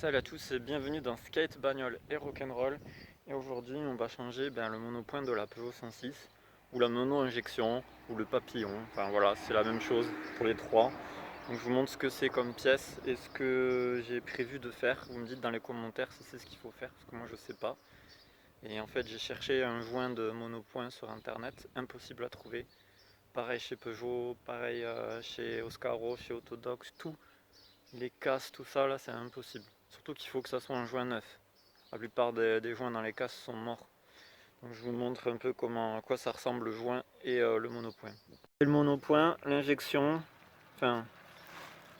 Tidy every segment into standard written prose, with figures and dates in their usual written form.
Salut à tous et bienvenue dans Skate, Bagnole et Rock'n'Roll. Et aujourd'hui on va changer le monopoint de la Peugeot 106 ou la mono-injection ou le papillon. Enfin voilà, c'est la même chose pour les trois. Donc je vous montre ce que c'est comme pièce et ce que j'ai prévu de faire. Vous me dites dans les commentaires si c'est ce qu'il faut faire parce que moi je sais pas. Et en fait j'ai cherché un joint de monopoint sur internet, impossible à trouver. Pareil chez Peugeot, pareil chez Oscaro, chez Autodox, tout. Les casses, tout ça là c'est impossible. Surtout qu'il faut que ça soit un joint neuf. La plupart des joints dans les casses sont morts. Donc je vous montre un peu à quoi ça ressemble le joint et le monopoint. Et le monopoint, l'injection, enfin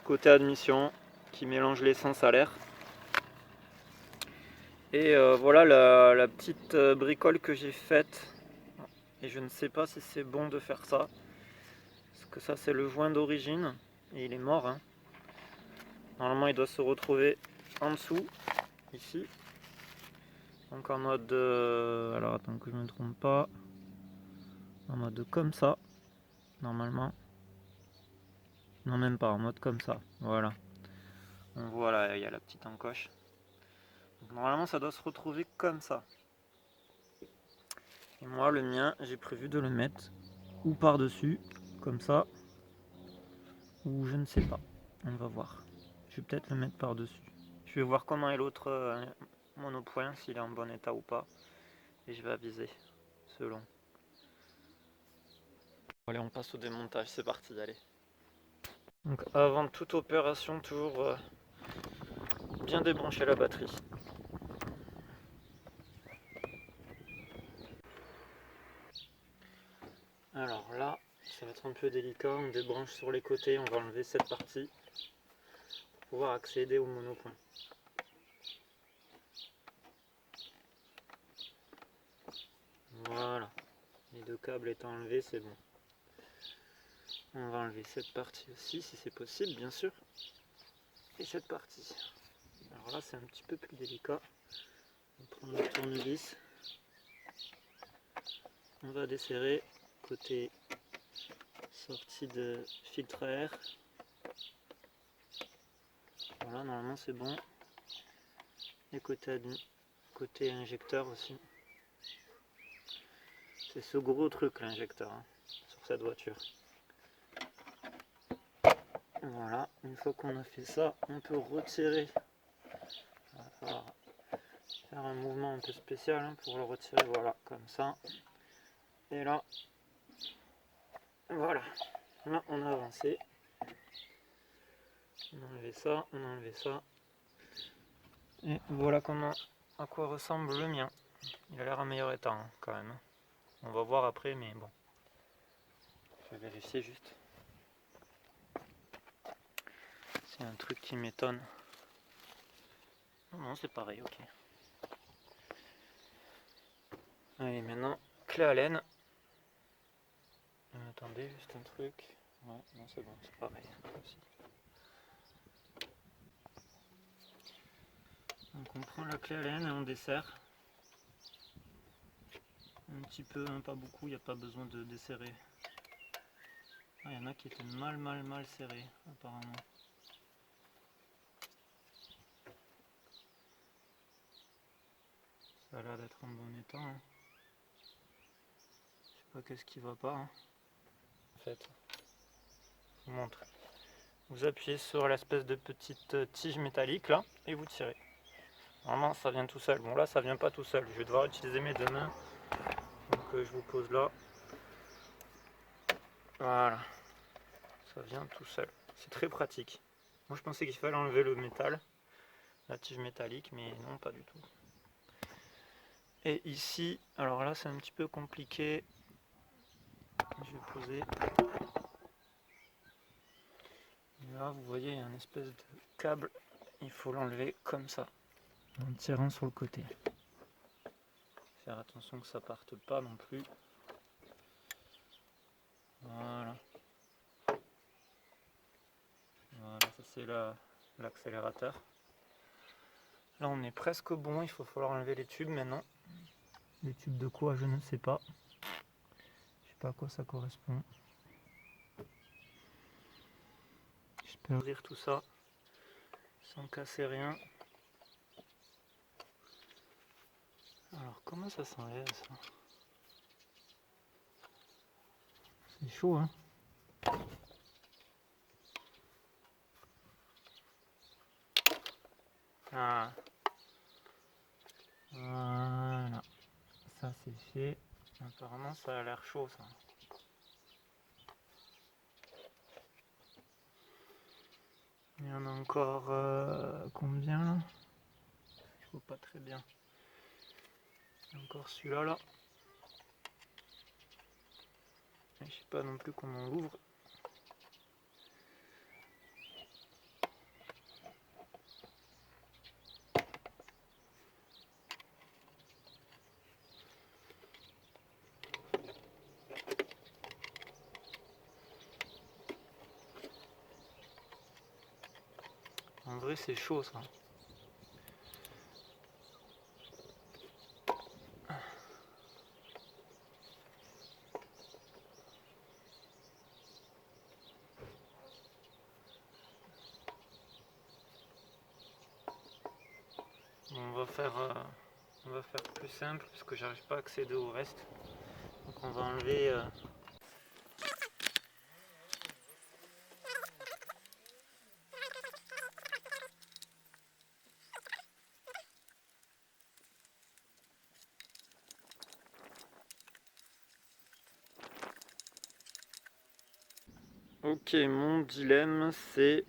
côté admission, qui mélange l'essence à l'air. Et voilà la petite bricole que j'ai faite. Et je ne sais pas si c'est bon de faire ça. Parce que ça c'est le joint d'origine. Et il est mort. Hein. Normalement il doit se retrouver en dessous, ici. Donc en mode, alors attends que je ne me trompe pas, en mode comme ça, normalement, non même pas, en mode comme ça, voilà. On voit là, il y a la petite encoche. Donc normalement ça doit se retrouver comme ça. Et moi le mien, j'ai prévu de le mettre ou par-dessus, comme ça, ou je ne sais pas, on va voir. Je vais peut-être le mettre par-dessus. Je vais voir comment est l'autre monopoint, s'il est en bon état ou pas, et je vais aviser, selon. Allez, on passe au démontage, c'est parti, allez. Donc avant toute opération, toujours bien débrancher la batterie. Alors là, ça va être un peu délicat, on débranche sur les côtés, on va enlever cette partie pour pouvoir accéder au monopoint. Voilà, les deux câbles étant enlevés, c'est bon. On va enlever cette partie aussi, si c'est possible, bien sûr. Et cette partie. Alors là, c'est un petit peu plus délicat. On va prendre le tournevis. On va desserrer côté sortie de filtre à air. Voilà, normalement c'est bon. Et côté injecteur aussi. C'est ce gros truc l'injecteur hein, sur cette voiture. Voilà, une fois qu'on a fait ça, on peut retirer. Il va falloir faire un mouvement un peu spécial hein, pour le retirer, voilà, comme ça. Et là, voilà, là on a avancé. On a enlevé ça, on a enlevé ça. Et voilà à quoi ressemble le mien. Il a l'air en meilleur état hein, quand même. On va voir après, mais bon. Je vais vérifier juste. C'est un truc qui m'étonne. Non, c'est pareil, ok. Allez, maintenant, clé à laine. Attendez, juste un truc. Ouais, non, c'est bon, c'est pareil. Aussi. Donc on prend la clé à laine et on desserre. Un petit peu, hein, pas beaucoup, il n'y a pas besoin de desserrer. Ah, il y en a qui étaient mal serrés, apparemment. Ça a l'air d'être en bon état. Hein. Je sais pas qu'est-ce qui va pas. Hein. En fait, je vous montre. Vous appuyez sur l'espèce de petite tige métallique là et vous tirez. Normalement ça vient tout seul. Bon là ça vient pas tout seul. Je vais devoir utiliser mes deux mains. Donc je vous pose là. Voilà. Ça vient tout seul. C'est très pratique. Moi je pensais qu'il fallait enlever le métal, la tige métallique, mais non pas du tout. Et ici, alors là c'est un petit peu compliqué. Je vais poser. Là vous voyez il y a une espèce de câble. Il faut l'enlever comme ça. En tirant sur le côté. Faire attention que ça parte pas non plus. Voilà. Voilà, ça c'est l'accélérateur. Là on est presque bon, il va falloir enlever les tubes maintenant. Les tubes de quoi je ne sais pas. Je sais pas à quoi ça correspond. Je peux ouvrir tout ça sans casser rien. Alors comment ça s'enlève ça? C'est chaud hein. Ah. Voilà. Ça c'est fait. Apparemment ça a l'air chaud ça. Il y en a encore combien là? Je vois pas très bien. Il y a encore celui-là là. Je sais pas non plus comment on l'ouvre. En vrai c'est chaud ça. Bon, on va faire plus simple parce que j'arrive pas à accéder au reste. Donc on va enlever Ok, mon dilemme c'est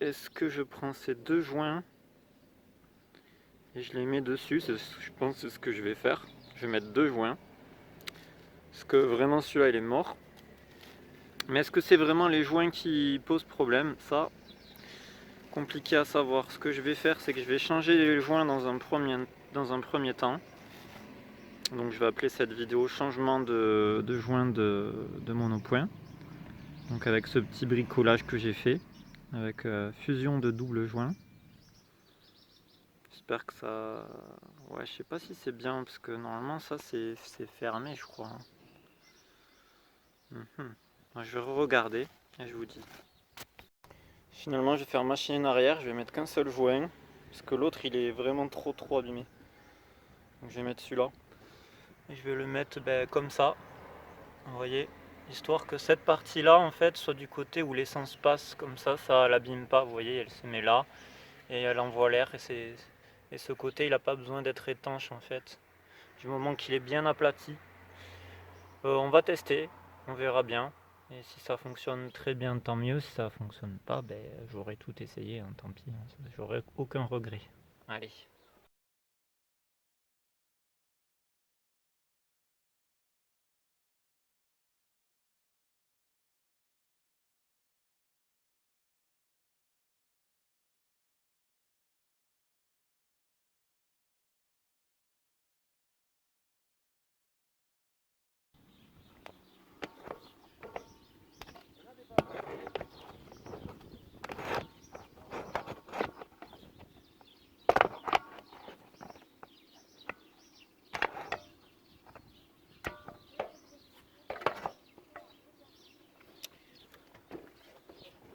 est-ce que je prends ces deux joints et je les mets dessus, je pense que c'est ce que je vais faire. Je vais mettre deux joints. Parce que vraiment celui-là il est mort. Mais est-ce que c'est vraiment les joints qui posent problème? Ça, compliqué à savoir. Ce que je vais faire c'est que je vais changer les joints dans un premier temps. Donc je vais appeler cette vidéo changement de joint de monopoint. Donc avec ce petit bricolage que j'ai fait. Avec fusion de double joint. J'espère que ça... Ouais, je sais pas si c'est bien, parce que normalement ça c'est fermé je crois. Je vais regarder et je vous dis. Finalement je vais faire machine arrière, je vais mettre qu'un seul joint, parce que l'autre il est vraiment trop abîmé. Donc je vais mettre celui-là. Et je vais le mettre comme ça, vous voyez, histoire que cette partie-là en fait soit du côté où l'essence passe, comme ça l'abîme pas, vous voyez, elle se met là, et elle envoie l'air, et ce côté il n'a pas besoin d'être étanche en fait. Du moment qu'il est bien aplati. On va tester, on verra bien. Et si ça fonctionne très bien, tant mieux. Si ça fonctionne pas, j'aurai tout essayé, hein, tant pis. Hein, j'aurai aucun regret. Allez.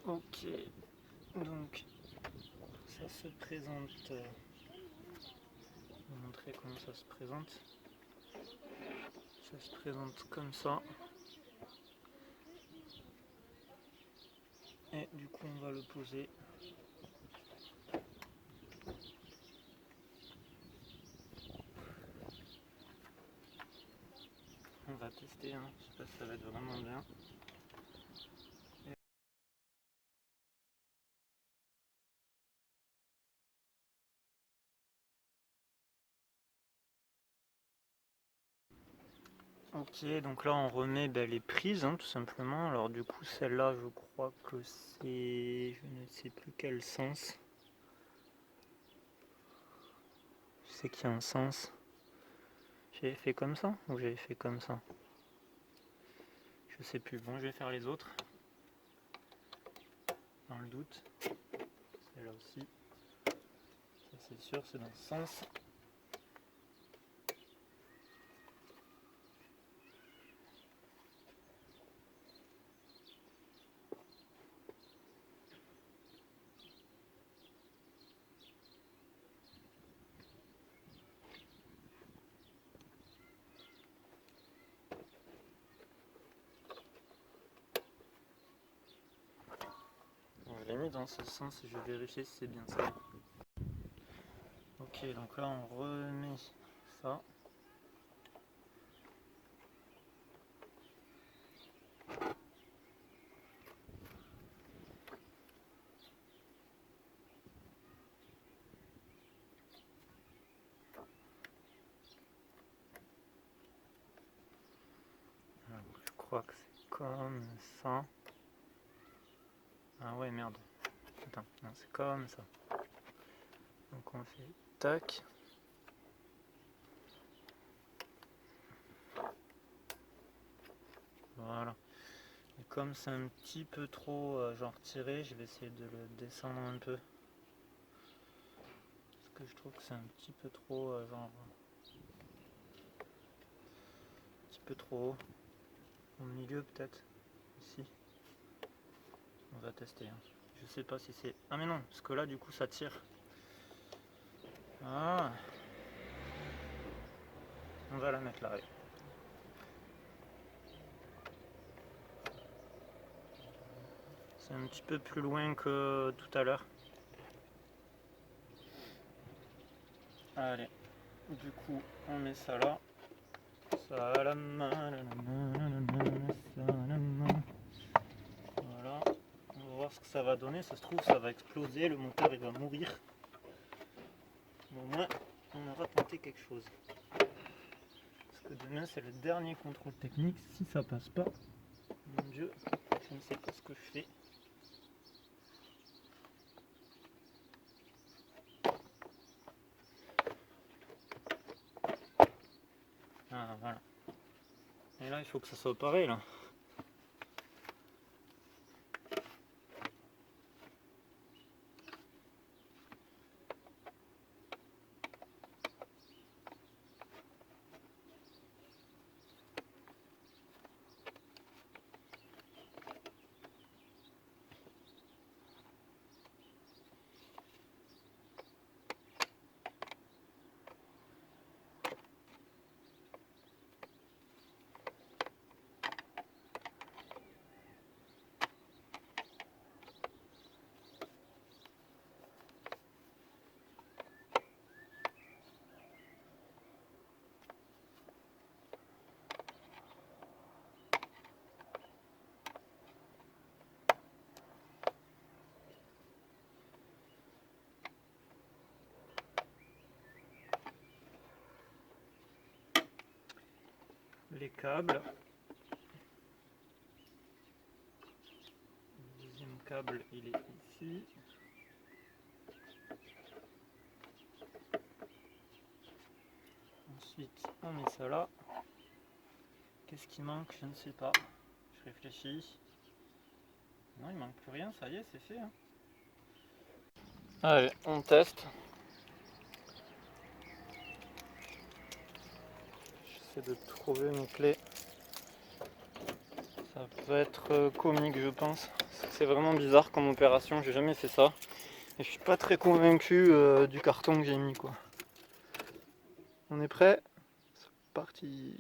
Ok, donc ça se présente. Je vais vous montrer comment ça se présente. Ça se présente comme ça. Et du coup, on va le poser. On va tester, hein. Je sais pas si ça va être vraiment bien. Ok, donc là on remet les prises, hein, tout simplement. Alors du coup celle-là je crois que c'est... je ne sais plus quel sens. Je sais qu'il y a un sens. J'avais fait comme ça ou j'avais fait comme ça? Je sais plus. Bon, je vais faire les autres. Dans le doute. Celle-là aussi. Ça c'est sûr, c'est dans ce sens. remis dans ce sens et je vais vérifier si c'est bien ça. Ok, donc là on remet ça. Je crois que c'est comme ça. Ah ouais, merde. Attends, non, c'est comme ça. Donc on fait tac. Voilà. Et comme c'est un petit peu trop genre tiré, je vais essayer de le descendre un peu. Parce que je trouve que c'est un petit peu trop genre... Un petit peu trop haut. Au milieu peut-être. Ici. On va tester. Hein. Je sais pas si c'est... Ah mais non, parce que là du coup ça tire. Ah. On va la mettre là. C'est un petit peu plus loin que tout à l'heure. Allez. Du coup, on met ça là. Voilà. On va voir ce que ça va donner. Ça se trouve, ça va exploser. Le moteur, il va mourir. Mais au moins, on aura tenté quelque chose. Parce que demain, c'est le dernier contrôle technique. Si ça passe pas, mon Dieu, je ne sais pas ce que je fais. Ah, voilà. Et là, il faut que ça soit pareil, là. Les câbles. Le deuxième câble, il est ici. Ensuite, on met ça là. Qu'est-ce qui manque? Je ne sais pas. Je réfléchis. Non, il manque plus rien, ça y est, c'est fait. Hein. Allez, on teste. J'essaie de trouver mes clés. Ça peut être comique, je pense. C'est vraiment bizarre comme opération, j'ai jamais fait ça. Et je suis pas très convaincu du carton que j'ai mis, quoi. On est prêt? C'est parti.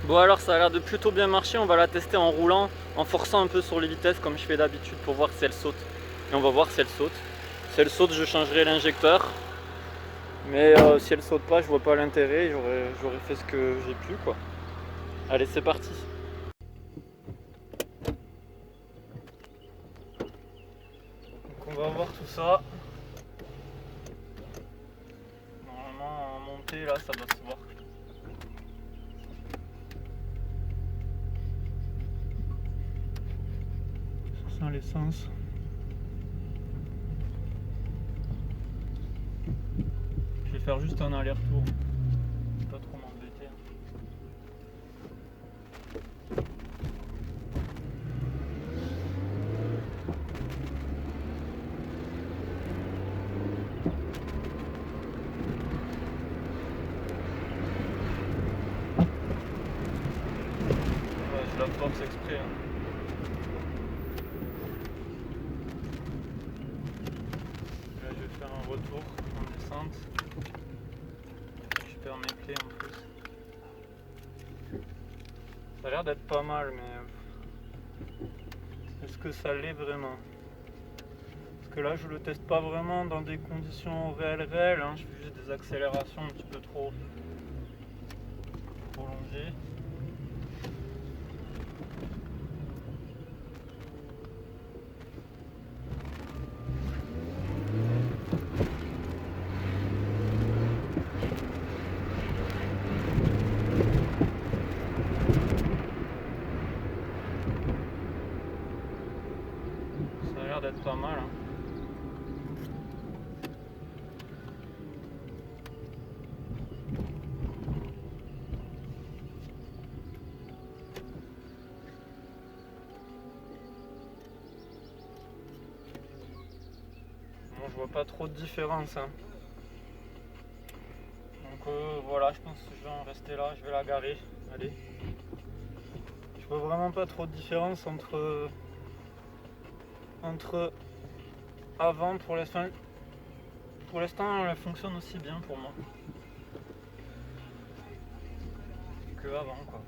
Bon alors ça a l'air de plutôt bien marcher, on va la tester en roulant, en forçant un peu sur les vitesses comme je fais d'habitude pour voir si elle saute. Et on va voir si elle saute. Si elle saute, je changerai l'injecteur. Mais si elle saute pas, je vois pas l'intérêt, j'aurais fait ce que j'ai pu, quoi. Allez, c'est parti. Donc on va voir tout ça. Normalement en montée là, ça va se voir. Ça sent l'essence. Je vais faire juste un aller-retour. fait exprès. Hein. Là je vais faire un retour en descente. Je perds mes clés en plus. Ça a l'air d'être pas mal, mais est-ce que ça l'est vraiment? Parce que là je le teste pas vraiment dans des conditions réelles, hein. Je fais juste des accélérations un petit peu trop prolongées. Ça a l'air d'être pas mal. Hein. Bon, je vois pas trop de différence. Hein. Donc voilà, je pense que je vais en rester là, je vais la garer. Allez. Je vois vraiment pas trop de différence entre avant pour l'instant. Pour l'instant, elle fonctionne aussi bien pour moi que avant, quoi.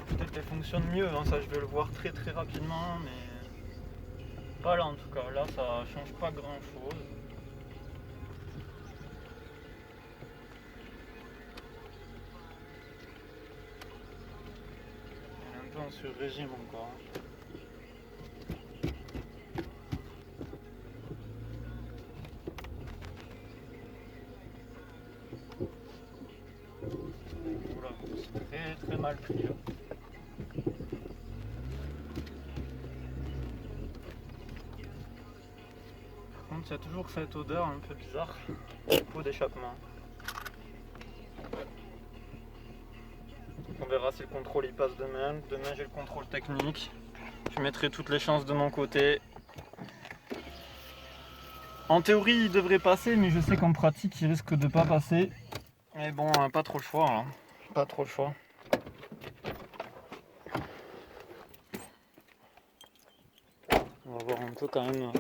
Peut-être qu'elle fonctionne mieux, hein, ça je vais le voir très rapidement, mais pas là en tout cas. Là, ça change pas grand chose. Elle est un peu en sur-régime encore. Hein. C'est très mal pris. Par contre, il y a toujours cette odeur un peu bizarre, pot d'échappement. On verra si le contrôle il passe demain. Demain j'ai le contrôle technique. Je mettrai toutes les chances de mon côté. En théorie il devrait passer, mais je sais qu'en pratique il risque de pas passer. Mais bon, pas trop le choix. Hein. Pas trop le choix. On va voir un peu quand même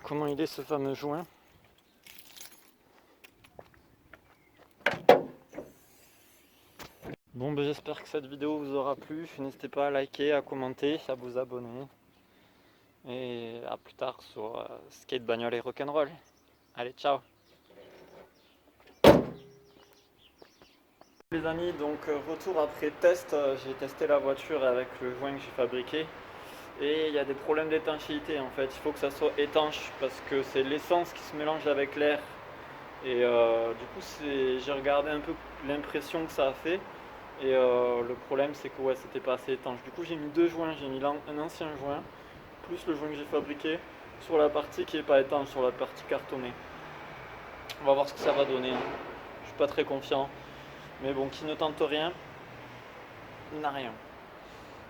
comment il est ce fameux joint. Bon, ben, j'espère que cette vidéo vous aura plu. N'hésitez pas à liker, à commenter, à vous abonner. Et à plus tard sur Skate, Bagnole et Rock'n'Roll. Allez, ciao! Les amis, donc retour après test, j'ai testé la voiture avec le joint que j'ai fabriqué et il y a des problèmes d'étanchéité en fait. Il faut que ça soit étanche parce que c'est l'essence qui se mélange avec l'air et du coup j'ai regardé un peu l'impression que ça a fait et le problème c'est que ouais, c'était pas assez étanche. Du coup j'ai mis deux joints, j'ai mis un ancien joint plus le joint que j'ai fabriqué sur la partie qui est pas étanche, sur la partie cartonnée. On va voir ce que ça va donner, je suis pas très confiant. Mais bon, qui ne tente rien, n'a rien.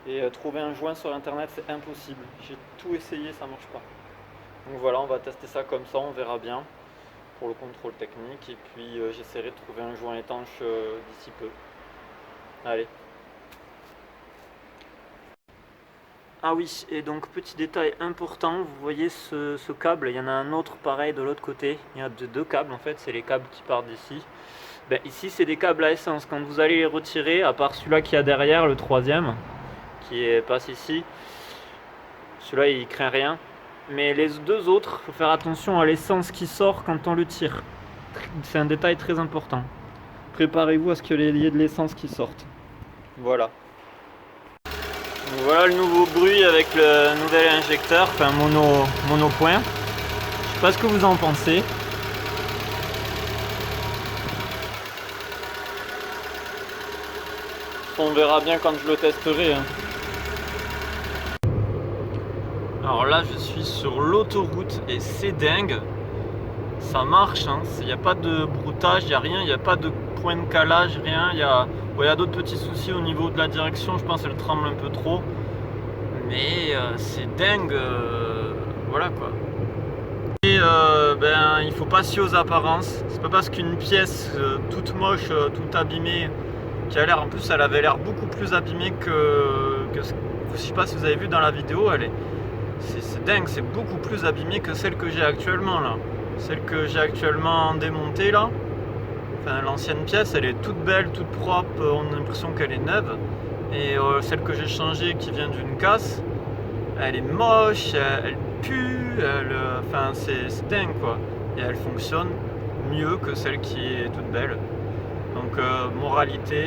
Et trouver un joint sur internet, c'est impossible. J'ai tout essayé, ça marche pas. Donc voilà, on va tester ça comme ça, on verra bien pour le contrôle technique. Et puis j'essaierai de trouver un joint étanche d'ici peu. Allez. Ah oui, et donc petit détail important, vous voyez ce câble, il y en a un autre pareil de l'autre côté. Il y a deux câbles en fait, c'est les câbles qui partent d'ici. Ben, ici c'est des câbles à essence, quand vous allez les retirer, à part celui-là qui a derrière, le troisième, qui passe ici, celui-là il craint rien, mais les deux autres, il faut faire attention à l'essence qui sort quand on le tire, c'est un détail très important. Préparez-vous à ce qu'il y ait de l'essence qui sorte. Voilà. Donc voilà le nouveau bruit avec le nouvel injecteur, enfin monopoint. Je sais pas ce que vous en pensez. On verra bien quand je le testerai. Hein. Alors là je suis sur l'autoroute et c'est dingue. Ça marche, hein. Il n'y a pas de broutage, il n'y a rien, il n'y a pas de point de calage, rien. Il y a d'autres petits soucis au niveau de la direction, je pense qu'elle tremble un peu trop. Mais c'est dingue, voilà quoi. Et il faut pas se fier aux apparences. C'est pas parce qu'une pièce toute moche, toute abîmée, qui a l'air, en plus elle avait l'air beaucoup plus abîmée que ce, je sais pas si vous avez vu dans la vidéo, c'est dingue, c'est beaucoup plus abîmé que celle que j'ai actuellement là. Celle que j'ai actuellement démontée là, enfin, l'ancienne pièce, elle est toute belle, toute propre, on a l'impression qu'elle est neuve. Et celle que j'ai changée qui vient d'une casse, elle est moche, elle pue, enfin c'est dingue quoi. Et elle fonctionne mieux que celle qui est toute belle. Donc moralité,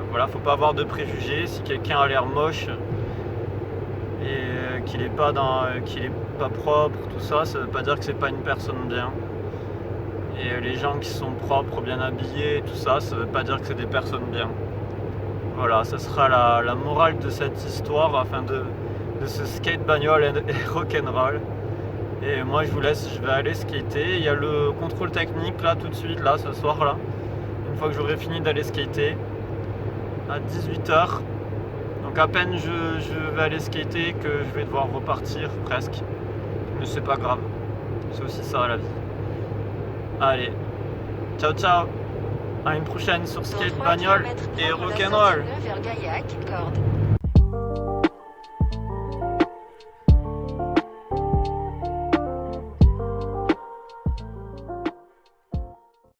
voilà, faut pas avoir de préjugés. Si quelqu'un a l'air moche et qu'il est pas propre, tout ça, ça veut pas dire que c'est pas une personne bien. Et les gens qui sont propres, bien habillés, tout ça, ça veut pas dire que c'est des personnes bien. Voilà, ça sera la morale de cette histoire, enfin de ce skate bagnole et rock'n'roll. Et moi je vous laisse, je vais aller skater. Il y a le contrôle technique là tout de suite, là ce soir là. Une fois que j'aurai fini d'aller skater à 18h. Donc à peine je vais aller skater que je vais devoir repartir presque. Mais c'est pas grave. C'est aussi ça la vie. Allez, ciao ciao. À une prochaine sur skate bagnole et rock'n'roll.